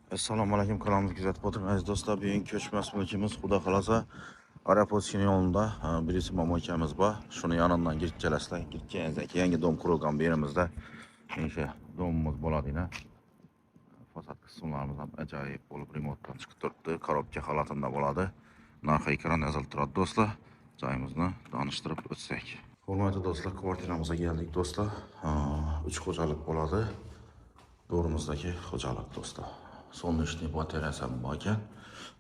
Assalomu alaykum, kanalimizni kuzatib o'tirgan aziz do'stlar. Bugun ko'chmas mulkimiz Xudo xolasa Arapochkin yo'lida birisi momoykamiz bor. Shuni yonidan girib kelasizlar. Girib kelganingizdan keyin yangi dom qurilgan bu yerimizda. O'sha domimiz bo'ladi-da. Fasad qismlarimiz ham ajoyib bo'lib remotdan chiqib turibdi. Korobka holatida bo'ladi. Narxi ekran yozilib turadi do'stlar. Joyimizni tanishtirib o'tsak. Hurmatli do'stlar, kvartiramizga keldik do'stlar. 3 xo'jalik bo'ladi. Do'rimizdagi xo'jalik do'stlar. Солнечный batareyasi ham bor ekan.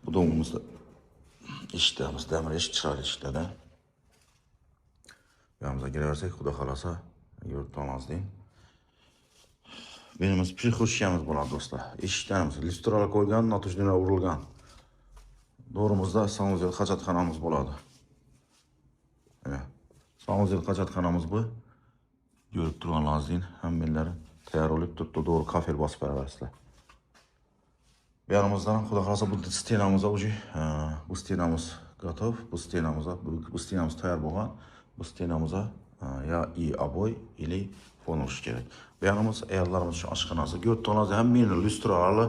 Bu domimizda eshitamiz, damir eshik chiroyli eshikda. Uyimizga kiraversak, xudo xolasa yurib tomazdik. Benimiz prixushkamiz bo'ladi do'stlar. Eshiklarimiz lyustralar qo'ygan, natujnilar urilgan. Do'rimizda sanuzel hojatxonamiz bo'ladi. Mana sanuzel hojatxonamiz bu. Ko'rib turganlaringizdek, hammalari tayyor bo'lib turibdi. Doğru kafel bosib beraversizlar. Bu yanımızdan Xudo xolasa bu stenamız уже bu stenamiz готов. Bu stenamiz tayyor bo'lgan. Bu stenamizga ya и обой или fon urish kerak. Bu yanımız ayollarimiz uchun oshxonasi. Ko'rib hamma lyustralarni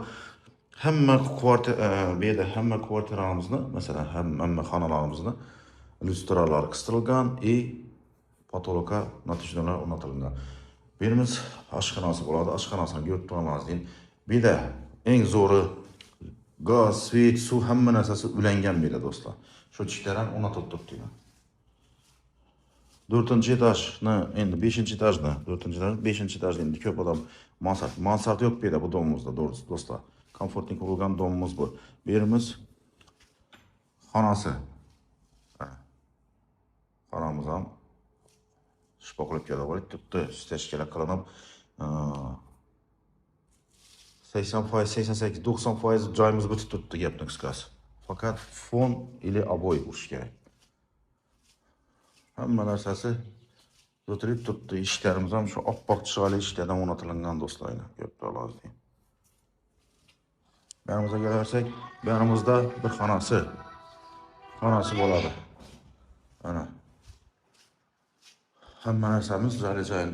hamma bu yerda hamma kvartiramizni, masalan, hamma xonalarimizni lyustralar qistilgan и потолокka natijlar o'rnatilgan. Birimiz oshxonasi bo'ladi. Oshxonasini ko'rib turganlaringizdek. Bu yerda eng zo'ri gaz, svet, suv hamma narsasi ulangan bu yerda do'stlar. Shu chiklardan o'rnatilib turibdi. 4-etajni, endi 5-etajni, 4-etajni, 5-etajni endi ko'p odam mansard yo'q bu yerda bu domimizda do'stlar. Komfortli qurilgan domimiz bu. Bu yerimiz xonasi. Xonamiz ham shpoqlab kelib turibdi. Stechkalar qilinib 80%, 88, 90% joyimiz bitib turibdi gapning qisqasi. Faqat fon или обой urish kerak. Hamma narsasi o'tirib turibdi. Eshiklarimiz ham shu oppoq chiroyli eshiklardan o'rnatilgan do'stlar. Ko'rib turibsiz. Yanimizga kelaversak, bu yanimizda bir xonasi bo'ladi. Ana. Hamma narsamiz joyida.